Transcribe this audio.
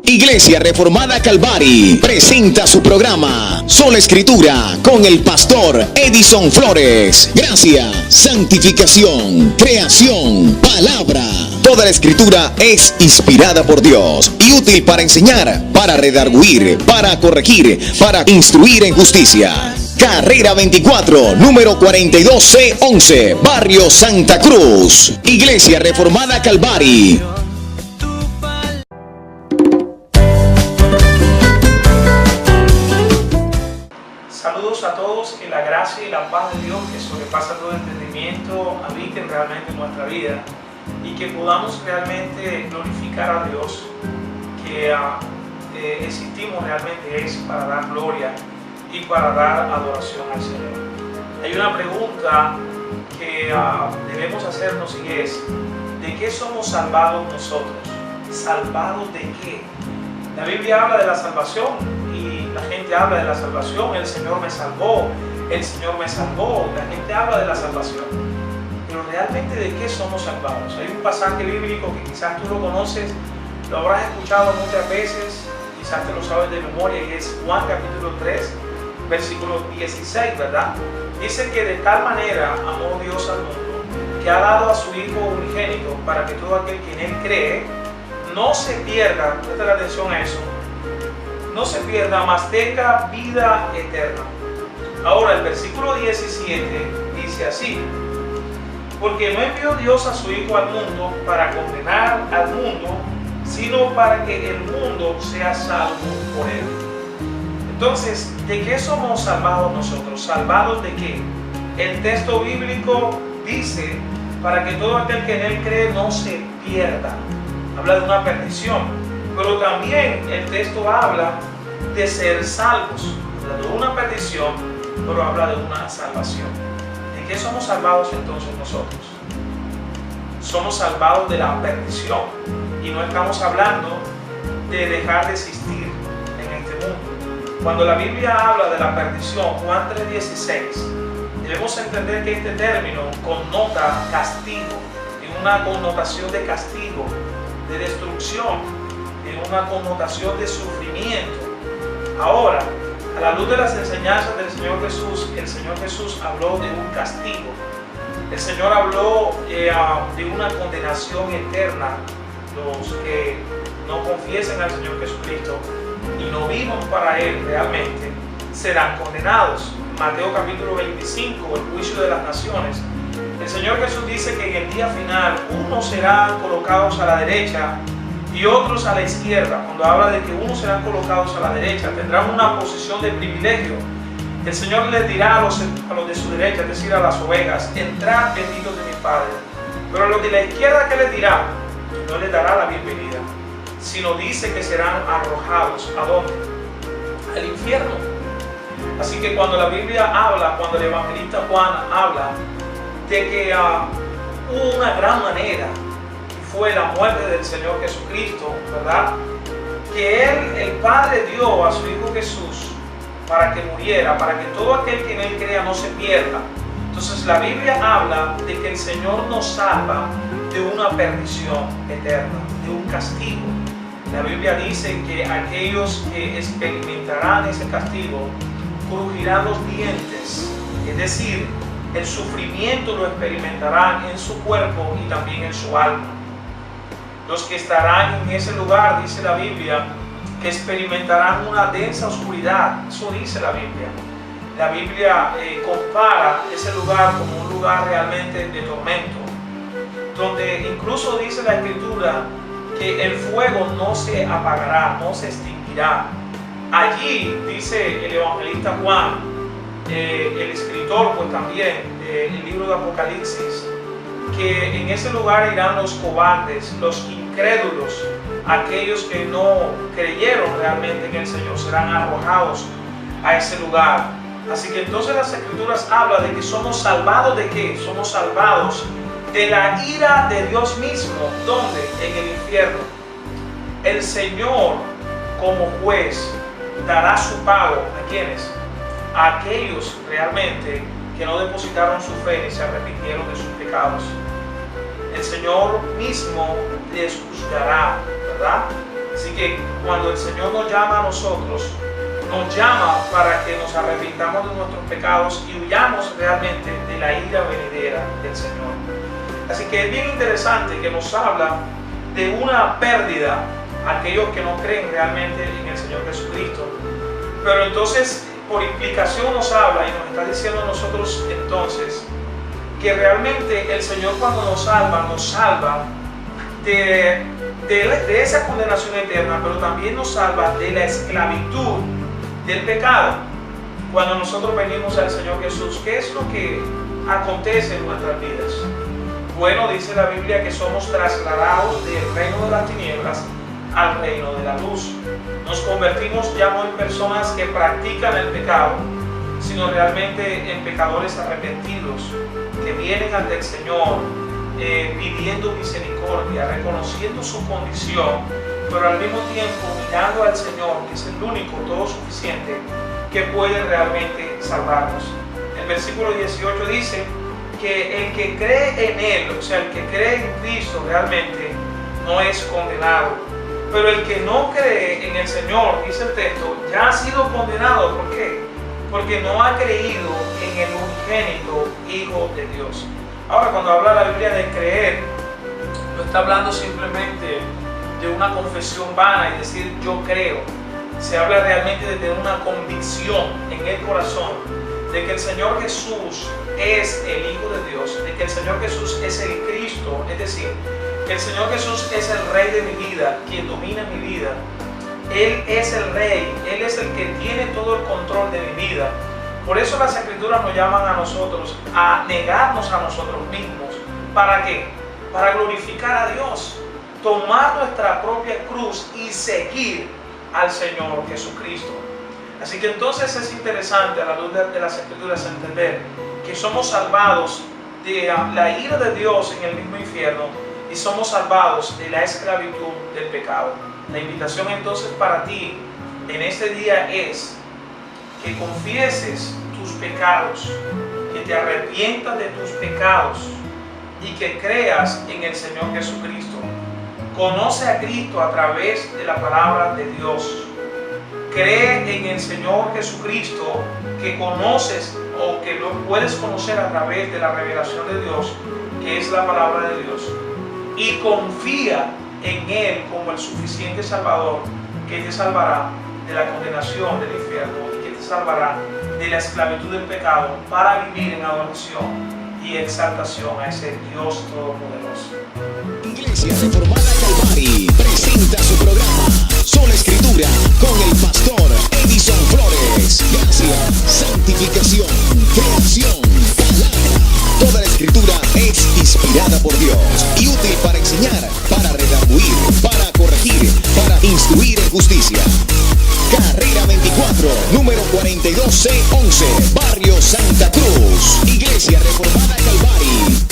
Iglesia Reformada Calvary presenta su programa Sola Escritura con el pastor Edison Flores. Gracia, santificación, creación, palabra. Toda la escritura es inspirada por Dios y útil para enseñar, para redarguir, para corregir, para instruir en justicia. Carrera 24, número 42C11, Barrio Santa Cruz. Iglesia Reformada Calvary. Saludos a todos, que la gracia y la paz de Dios, que sobrepasa todo entendimiento, habiten realmente en nuestra vida y que podamos realmente glorificar a Dios, que existimos realmente es para dar gloria y para dar adoración al Señor. Hay una pregunta que debemos hacernos y es: ¿de qué somos salvados nosotros? ¿Salvados de qué? La Biblia habla de la salvación y la gente habla de la salvación. El Señor me salvó, el Señor me salvó. La gente habla de la salvación. Pero realmente, ¿de qué somos salvados? Hay un pasaje bíblico que quizás tú lo conoces, lo habrás escuchado muchas veces, quizás te lo sabes de memoria, y es Juan capítulo 3, versículo 16, ¿verdad? Dice que de tal manera amó Dios al mundo, que ha dado a su Hijo unigénito, para que todo aquel que en Él cree no se pierda, presta la atención a eso, no se pierda, mas tenga vida eterna. Ahora el versículo 17 dice así: porque no envió Dios a su Hijo al mundo para condenar al mundo, sino para que el mundo sea salvo por Él. Entonces, ¿de qué somos salvados nosotros? ¿Salvados de qué? El texto bíblico dice: para que todo aquel que en Él cree no se pierda. Habla de una perdición, pero también el texto habla de ser salvos. Habla de una perdición, pero habla de una salvación. ¿De qué somos salvados entonces nosotros? Somos salvados de la perdición, y no estamos hablando de dejar de existir en este mundo. Cuando la Biblia habla de la perdición, Juan 3:16, debemos entender que este término connota castigo, en una connotación de castigo, de destrucción, en una connotación de sufrimiento. Ahora, a la luz de las enseñanzas del Señor Jesús, el Señor Jesús habló de un castigo. El Señor habló de una condenación eterna. Los que no confiesen al Señor Jesucristo y no vivan para Él realmente serán condenados. Mateo capítulo 25, el juicio de las naciones. El Señor Jesús dice que en el día final unos serán colocados a la derecha y otros a la izquierda. Cuando habla de que unos serán colocados a la derecha, tendrán una posición de privilegio. El Señor les dirá a los de su derecha, es decir, a las ovejas: entrad benditos de mi Padre. Pero a los de la izquierda, ¿qué les dirá? No les dará la bienvenida, sino dice que serán arrojados. ¿A dónde? Al infierno. Así que cuando la Biblia habla, cuando el evangelista Juan habla de que hubo una gran manera, y fue la muerte del Señor Jesucristo, ¿verdad? Que Él, el Padre, dio a su Hijo Jesús para que muriera, para que todo aquel que en Él crea no se pierda. Entonces la Biblia habla de que el Señor nos salva de una perdición eterna, de un castigo. La Biblia dice que aquellos que experimentarán ese castigo crujirán los dientes, es decir, el sufrimiento lo experimentarán en su cuerpo y también en su alma. Los que estarán en ese lugar, dice la Biblia, que experimentarán una densa oscuridad. Eso dice la Biblia. La Biblia compara ese lugar como un lugar realmente de tormento, donde incluso dice la Escritura que el fuego no se apagará, no se extinguirá. Allí dice el evangelista Juan, el escritor pues también del libro de Apocalipsis, que en ese lugar irán los cobardes, los incrédulos, aquellos que no creyeron realmente en el Señor, serán arrojados a ese lugar. Así que entonces las Escrituras hablan de que somos salvados ¿de qué? Somos salvados de la ira de Dios mismo. ¿Dónde? En el infierno. El Señor, como juez, dará su pago. ¿A quiénes? A aquellos realmente que no depositaron su fe ni se arrepintieron de sus pecados. El Señor mismo les juzgará, ¿verdad? Así que cuando el Señor nos llama a nosotros, nos llama para que nos arrepintamos de nuestros pecados y huyamos realmente de la ira venidera del Señor. Así que es bien interesante que nos habla de una pérdida a aquellos que no creen realmente en el Señor Jesucristo. Pero entonces, por implicación nos habla y nos está diciendo a nosotros entonces que realmente el Señor cuando nos salva de esa condenación eterna, pero también nos salva de la esclavitud del pecado. Cuando nosotros venimos al Señor Jesús, ¿qué es lo que acontece en nuestras vidas? Bueno, dice la Biblia que somos trasladados del reino de las tinieblas al reino de la luz. Nos convertimos ya no en personas que practican el pecado, sino realmente en pecadores arrepentidos, que vienen ante el Señor pidiendo misericordia, reconociendo su condición, pero al mismo tiempo mirando al Señor, que es el único, todo suficiente, que puede realmente salvarnos. El versículo 18 dice que el que cree en Él, o sea, el que cree en Cristo realmente no es condenado. Pero el que no cree en el Señor, dice el texto, ya ha sido condenado. ¿Por qué? Porque no ha creído en el unigénito Hijo de Dios. Ahora, cuando habla la Biblia de creer, no está hablando simplemente de una confesión vana y decir yo creo. Se habla realmente de tener una convicción en el corazón de que el Señor Jesús es el Hijo de Dios, de que el Señor Jesús es el Cristo, es decir, que el Señor Jesús es el Rey de mi vida, quien domina mi vida. Él es el Rey, Él es el que tiene todo el control de mi vida. Por eso las Escrituras nos llaman a nosotros a negarnos a nosotros mismos. ¿Para qué? Para glorificar a Dios, tomar nuestra propia cruz y seguir al Señor Jesucristo. Así que entonces es interesante a la luz de las Escrituras entender que somos salvados de la ira de Dios en el mismo infierno y somos salvados de la esclavitud del pecado. La invitación entonces para ti en este día es que confieses tus pecados, que te arrepientas de tus pecados y que creas en el Señor Jesucristo. Conoce a Cristo a través de la palabra de Dios. Cree en el Señor Jesucristo que conoces o que lo puedes conocer a través de la revelación de Dios, que es la palabra de Dios. Y confía en Él como el suficiente Salvador que te salvará de la condenación del infierno y que te salvará de la esclavitud del pecado para vivir en adoración y exaltación a ese Dios Todopoderoso. Iglesia Reformada Calvary presenta su programa Sola Escritura con el pastor Edison Flores. Gracia, santificación, creación, palabra. Toda la Escritura es inspirada por Dios y útil para enseñar, para redarguir, para corregir, para instruir en justicia. Carrera 24, número 42C11, Barrio Santa Cruz. Iglesia Reformada Calvary.